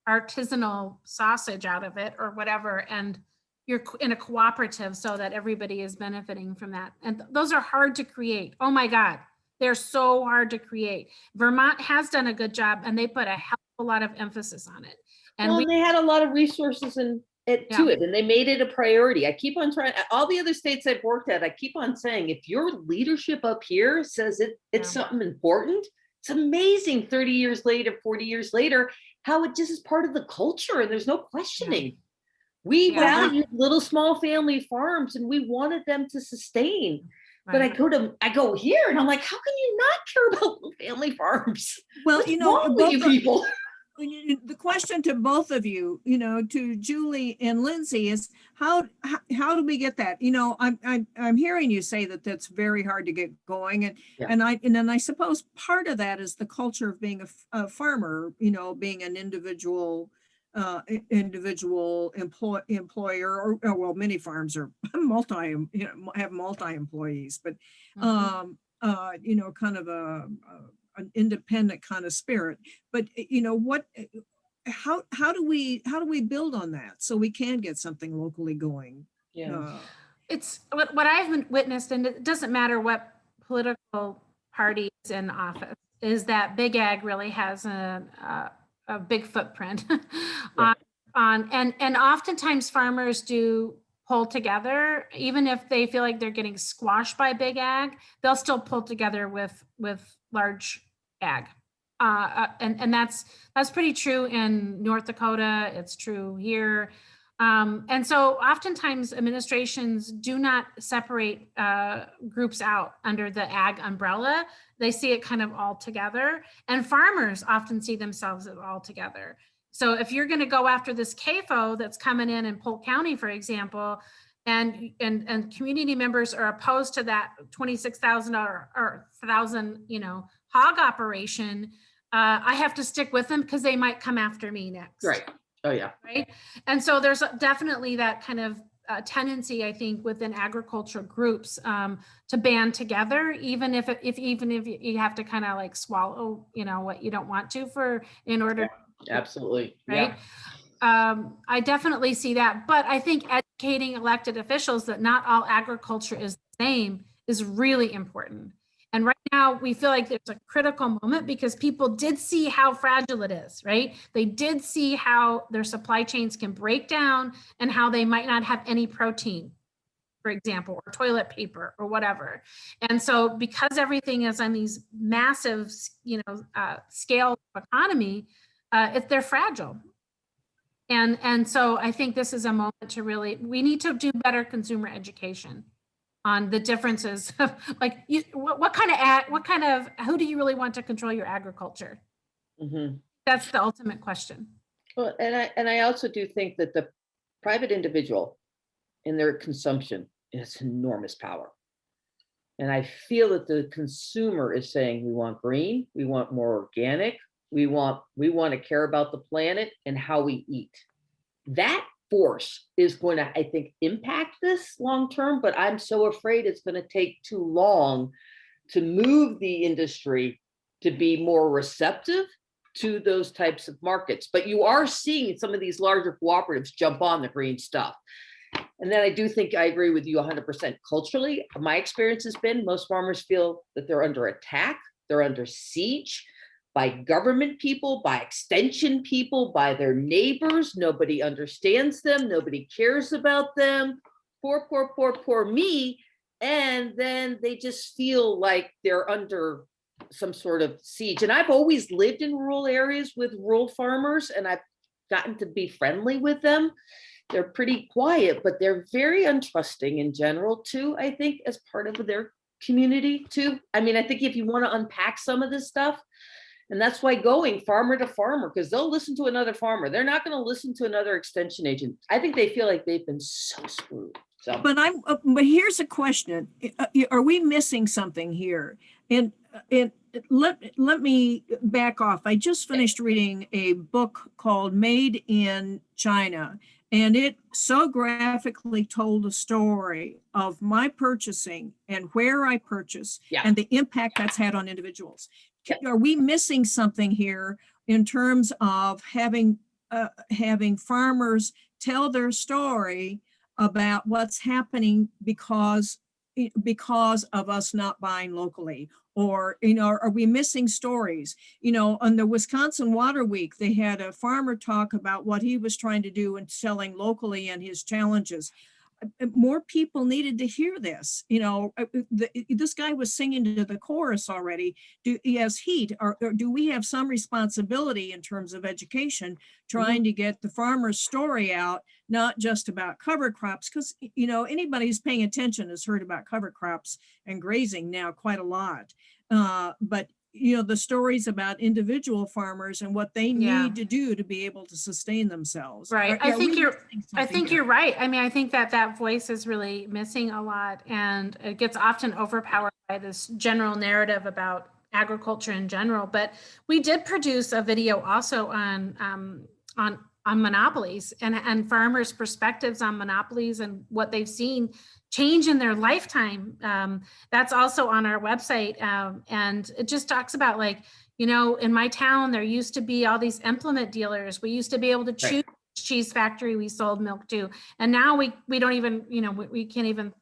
artisanal sausage out of it or whatever. And you're in a cooperative so that everybody is benefiting from that. And those are hard to create. Oh my God, they're so hard to create. Vermont has done a good job and they put a hell of a lot of emphasis on it. And they had a lot of resources to it, and they made it a priority. I keep on trying, all the other states I've worked at, I keep on saying, if your leadership up here says it's something important, it's amazing 30 years later, 40 years later, how it just is part of the culture and there's no questioning. We valued little small family farms and we wanted them to sustain. But I go here and I'm like, how can you not care about little family farms? Well, What's wrong with you people? The question to both of you, to Julie and Lindsay is how do we get that? I'm hearing you say that that's very hard to get going, and then I suppose part of that is the culture of being a farmer, being an individual employer, or well, many farms are have multi employees, but kind of an independent kind of spirit. But how do we build on that so we can get something locally going? Yeah. It's what I've witnessed, and it doesn't matter what political party is in office, is that big ag really has a big footprint and oftentimes farmers do pull together, even if they feel like they're getting squashed by big ag, they'll still pull together with large ag. And that's pretty true in North Dakota. It's true here. And so oftentimes administrations do not separate groups out under the ag umbrella. They see it kind of all together, and farmers often see themselves as all together. So if you're going to go after this CAFO that's coming in Polk County, for example, and community members are opposed to that $26,000 or $1,000, hog operation, I have to stick with them because they might come after me next. Right. Oh, yeah. Right. And so there's definitely that kind of tendency, I think, within agricultural groups to band together, even if you have to kind of like swallow, what you don't want to in order. Absolutely. Right. Yeah. I definitely see that. But I think educating elected officials that not all agriculture is the same is really important. And right now we feel like there's a critical moment because people did see how fragile it is, right? They did see how their supply chains can break down and how they might not have any protein, for example, or toilet paper or whatever. And so because everything is on these massive, scale of economy, they're fragile. And so I think this is a moment to we need to do better consumer education on the differences of like, who do you really want to control your agriculture? Mm-hmm. That's the ultimate question. Well, and I also do think that the private individual in their consumption has enormous power. And I feel that the consumer is saying, we want green, we want more organic, we want to care about the planet and how we eat. That force is going to, I think, impact this long term, but I'm so afraid it's going to take too long to move the industry to be more receptive to those types of markets. But you are seeing some of these larger cooperatives jump on the green stuff. And then I do think I agree with you 100% culturally. My experience has been most farmers feel that they're under attack, they're under siege by government people, by extension people, by their neighbors. Nobody understands them. Nobody cares about them. Poor, poor, poor, poor me. And then they just feel like they're under some sort of siege. And I've always lived in rural areas with rural farmers, and I've gotten to be friendly with them. They're pretty quiet, but they're very untrusting in general too, I think, as part of their community too. I mean, I think if you want to unpack some of this stuff, and that's why going farmer to farmer, because they'll listen to another farmer. They're not going to listen to another extension agent. I think they feel like they've been so screwed. So, but here's a question: are we missing something here? And let me back off. I just finished reading a book called Made in China, and it so graphically told a story of my purchasing and where I purchase and the impact that's had on individuals. Are we missing something here in terms of having farmers tell their story about what's happening because of us not buying locally? Or, are we missing stories? On the Wisconsin Water Week, they had a farmer talk about what he was trying to do in selling locally and his challenges. More people needed to hear this. This guy was singing to the chorus already. He has heat, or do we have some responsibility in terms of education, trying to get the farmer's story out, not just about cover crops? Because, anybody who's paying attention has heard about cover crops and grazing now quite a lot. But the stories about individual farmers and what they need to do to be able to sustain themselves. Right. I think you're right. I mean, I think that voice is really missing a lot, and it gets often overpowered by this general narrative about agriculture in general. But we did produce a video also on on monopolies and farmers' perspectives on monopolies and what they've seen change in their lifetime. That's also on our website. And it just talks about, like, you know, in my town, there used to be all these implement dealers. We used to be able to choose which cheese factory we sold milk to. And now we don't even, you know, we can't even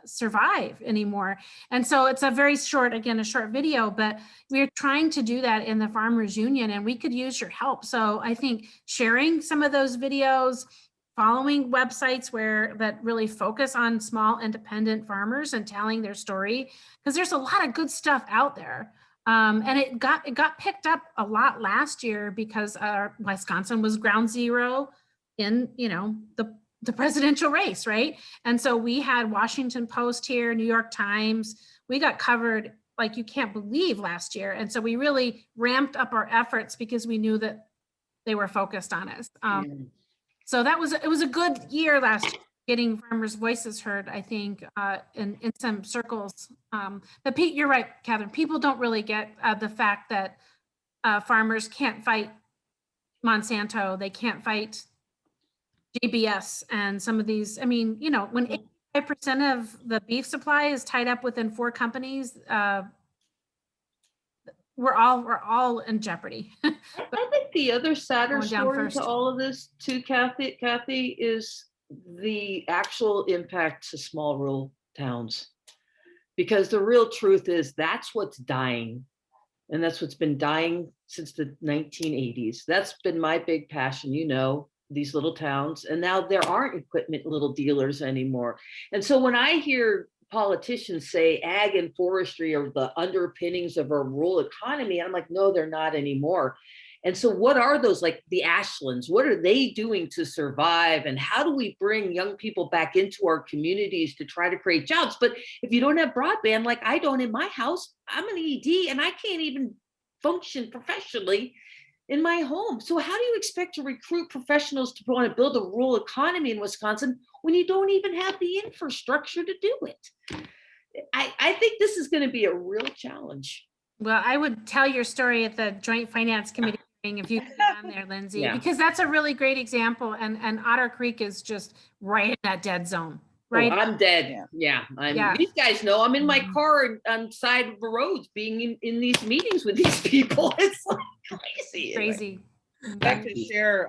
survive anymore. And so it's a very short, again, a short video, but we're trying to do that in the Farmers Union, and we could use your help. So I think sharing some of those videos, following websites that really focus on small independent farmers and telling their story, because there's a lot of good stuff out there. And it got picked up a lot last year because Wisconsin was ground zero in, you know, the presidential race, right? And so we had Washington Post here, New York Times. We got covered like you can't believe last year. And so we really ramped up our efforts because we knew that they were focused on us. So it was a good year last year, getting farmers' voices heard, I think, in some circles. But Pete, you're right, Catherine. People don't really get the fact that farmers can't fight Monsanto. They can't fight JBS and some of these. I mean, you know, when 85% of the beef supply is tied up within 4 companies, we're all in jeopardy. I think the other sadder Going down story first. to all of this too, Kathy, is the actual impact to small rural towns. Because the real truth is that's what's dying. And that's what's been dying since the 1980s. That's been my big passion, you know, these little towns. And now there aren't equipment little dealers anymore. And so when I hear politicians say ag and forestry are the underpinnings of our rural economy, I'm like, no, they're not anymore. And so what are those, like the Ashlands, what are they doing to survive? And how do we bring young people back into our communities to try to create jobs? But if you don't have broadband, like I don't in my house, I'm an ED and I can't even function professionally in my home. So how do you expect to recruit professionals to want to build a rural economy in Wisconsin when you don't even have the infrastructure to do it? I think this is going to be a real challenge. Well, I would tell your story at the Joint Finance Committee meeting if you could be on there, Lindsay, Yeah. because that's a really great example. And Otter Creek is just right in that dead zone, right? Oh, I'm dead. Yeah. Yeah. These guys know I'm in my Mhm. car on side of the roads being in these meetings with these people. It's like crazy. Crazy. Back to share,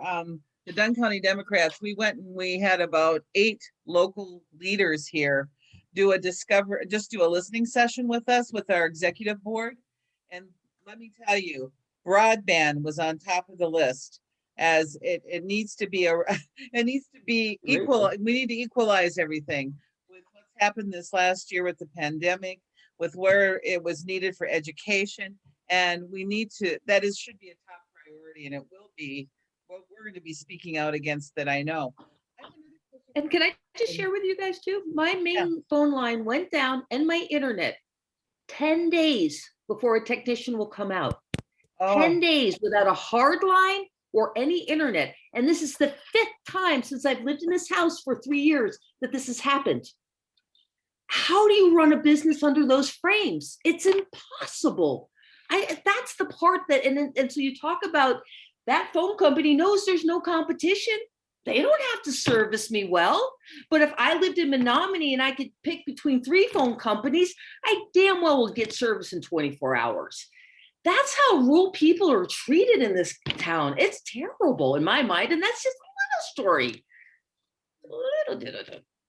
the Dunn County Democrats, we went and we had about 8 local leaders here do a listening session with us, with our executive board. And let me tell you, broadband was on top of the list, as it needs to be it needs to be equal. We need to equalize everything with what's happened this last year with the pandemic, with where it was needed for education. And we need to, should be a top priority, and it will be what we're going to be speaking out against, that I know. And can I just share with you guys too? My main phone line went down and my internet 10 days before a technician will come out. 10 days without a hard line or any internet. And this is the 5th time since I've lived in this house for 3 years that this has happened. How do you run a business under those frames? It's impossible. That's the part that, and so you talk about that phone company knows there's no competition. They don't have to service me well. But if I lived in Menominee and I could pick between 3 phone companies, I damn well will get service in 24 hours. That's how rural people are treated in this town. It's terrible in my mind. And that's just a little story.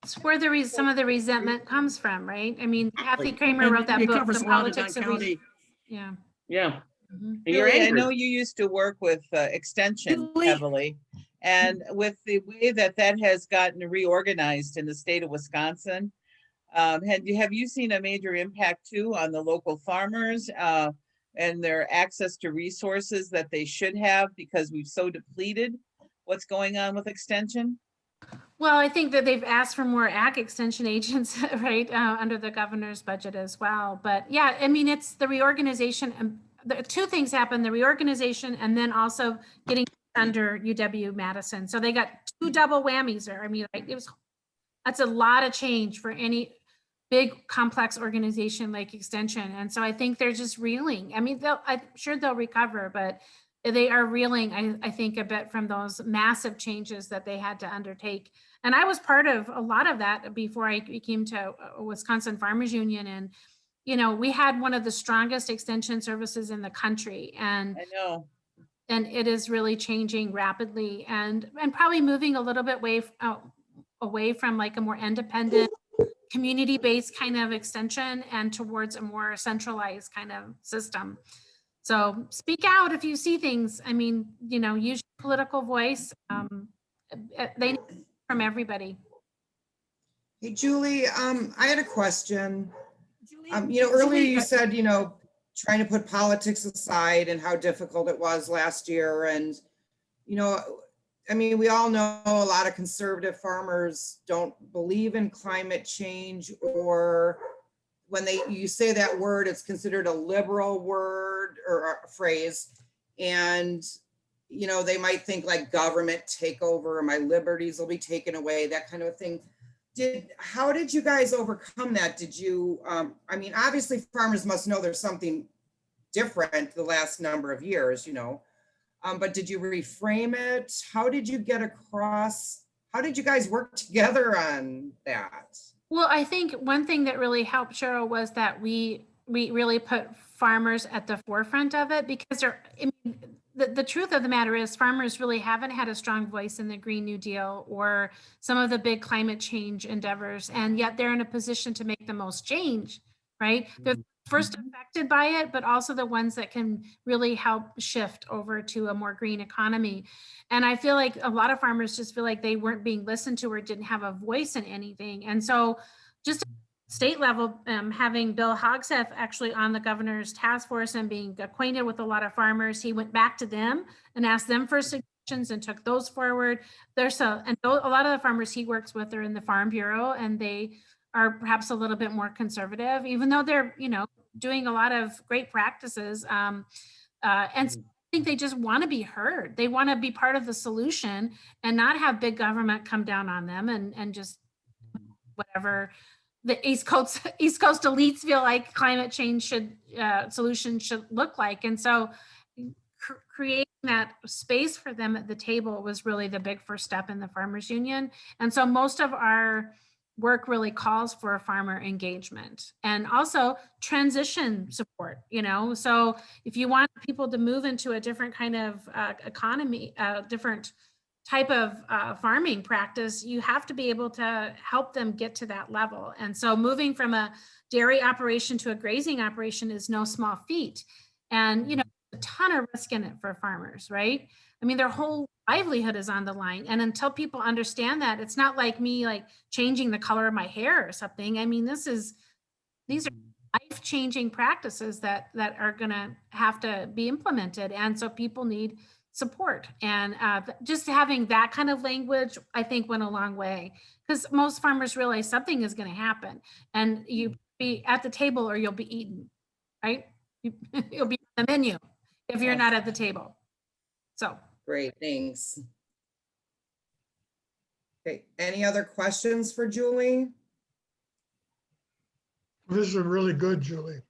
It's where some of the resentment comes from, right? I mean, Kathy Kramer And wrote that it book, covers The a lot of Politics Dunn of County. Yeah. Yeah. Mhm. And you're Julie, I angry. know you used to work with Extension Julie. heavily, and with the way that has gotten reorganized in the state of Wisconsin, have you seen a major impact too on the local farmers and their access to resources that they should have, because we've so depleted what's going on with Extension? Well, I think that they've asked for more ag extension agents, right, under the governor's budget as well. But yeah, I mean, it's the reorganization. And the 2 things happened: the reorganization, and then also getting under UW-Madison. So they got 2 double whammies there. I mean, like, that's a lot of change for any big complex organization like Extension. And so I think they're just reeling. I mean, I'm sure they'll recover, but they are reeling, I think, a bit from those massive changes that they had to undertake. And I was part of a lot of that before I came to Wisconsin Farmers Union. And, you know, we had one of the strongest extension services in the country. And I know. it is really changing rapidly and probably moving a little bit away from like a more independent, community-based kind of extension and towards a more centralized kind of system. So speak out if you see things. I mean, you know, use your political voice. They need from everybody. Hey, Julie, I had a question. Julie, You know, earlier Julie, you said, you know, trying to put politics aside and how difficult it was last year. And, you know, I mean, we all know a lot of conservative farmers don't believe in climate change, or when you say that word, it's considered a liberal word or a phrase. And, you know, they might think like government takeover, my liberties will be taken away, that kind of a thing. How did you guys overcome that? Did you, I mean, obviously farmers must know there's something different the last number of years, you know, but did you reframe it? How did you get across? How did you guys work together on that? Well, I think one thing that really helped, Cheryl, was that we really put farmers at the forefront of it, because the truth of the matter is farmers really haven't had a strong voice in the Green New Deal or some of the big climate change endeavors, and yet they're in a position to make the most change, right? They're first affected by it, but also the ones that can really help shift over to a more green economy. And I feel like a lot of farmers just feel like they weren't being listened to or didn't have a voice in anything. And so just state level, having Bill Hogseth actually on the governor's task force and being acquainted with a lot of farmers, he went back to them and asked them for suggestions and took those forward. A lot of the farmers he works with are in the Farm Bureau, and they are perhaps a little bit more conservative, even though they're, you know, doing a lot of great practices. And so I think they just want to be heard. They want to be part of the solution and not have big government come down on them and just whatever the East Coast elites feel like climate change solution should look like. And so creating that space for them at the table was really the big first step in the Farmers Union. And so most of our work really calls for farmer engagement and also transition support, you know. So if you want people to move into a different kind of economy, different type of farming practice, you have to be able to help them get to that level. And so moving from a dairy operation to a grazing operation is no small feat. And, you know, a ton of risk in it for farmers, right? I mean, their whole livelihood is on the line. And until people understand that, it's not like me like changing the color of my hair or something. I mean, these are life-changing practices that are gonna have to be implemented. And so people need support. And just having that kind of language, I think, went a long way, because most farmers realize something is gonna happen and you be at the table or you'll be eaten, right? You'll be on the menu if you're not at the table. So. Great, thanks. Okay, any other questions for Julie? This is really good, Julie.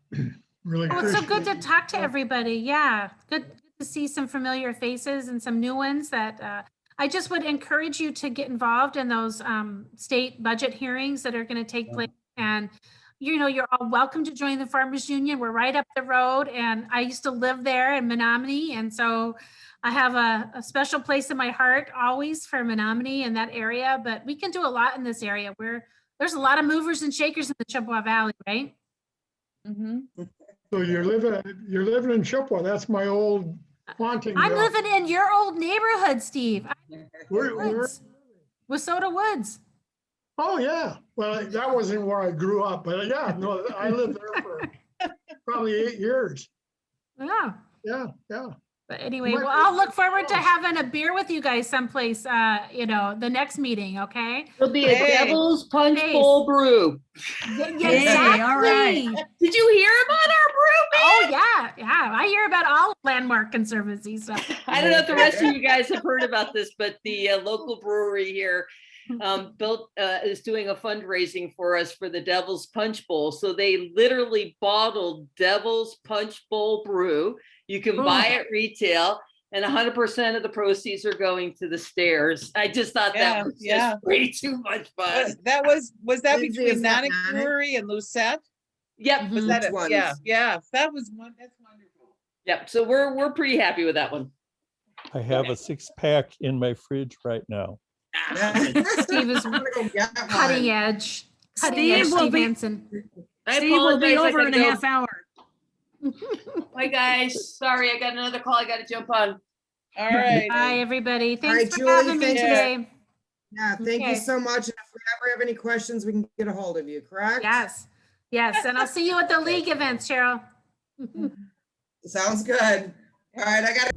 Really Oh, it's so good appreciate to it. talk to everybody. Yeah, good to see some familiar faces and some new ones that I just would encourage you to get involved in those state budget hearings that are going to take place. And, you know, you're all welcome to join the Farmers Union. We're right up the road. And I used to live there in Menominee. And so I have a special place in my heart always for Menominee and that area. But we can do a lot in this area where there's a lot of movers and shakers in the Chippewa Valley, right? Mm-hmm. So you're living in Chippewa. That's my old haunting I'm ground. living in your old neighborhood, Steve. Where- Wissota Woods. Oh, yeah. Well, that wasn't where I grew up, but yeah, no, I lived there for probably 8 years. Yeah. Yeah, yeah. But anyway, Might well, be I'll look forward to close. having a beer with you guys someplace, you know, the next meeting, okay? It'll be a Hey. Devil's Punch Hey. Bowl brew. Yeah, Hey, all right. exactly. Did you hear about our brew? Oh, yeah. I hear about all Landmark Conservancy stuff. I don't know if the rest of you guys have heard about this, but the local brewery here is doing a fundraising for us for the Devil's Punch Bowl. So they literally bottled Devil's Punch Bowl brew. You can buy it retail. And 100% of the proceeds are going to the stairs. I just thought Yeah, that was yeah. just way too much fun. That was that Lindsay, is between that Nonic Brewery and Lucette? Yep, Was Mhm. that Which it? Yeah, ones? yeah, that was one, that's wonderful. yep. So we're pretty happy with that one. I have a 6-pack in my fridge right now. Steve is I'm gonna go get cutting one. edge. Cutting Steve edge, will Steve be- Hansen. I Steve will be apologize, I over in gotta a go. half hour. Bye, guys. Sorry, I got another call I gotta jump on. All right. Bye, everybody. right, Thanks for Julie, having me thank you. today. Yeah, thank you Okay. so much. And if we ever have any questions, we can get a hold of you, correct? Yes, yes. And I'll see you at the league event, Cheryl. Sounds good. All right, I gotta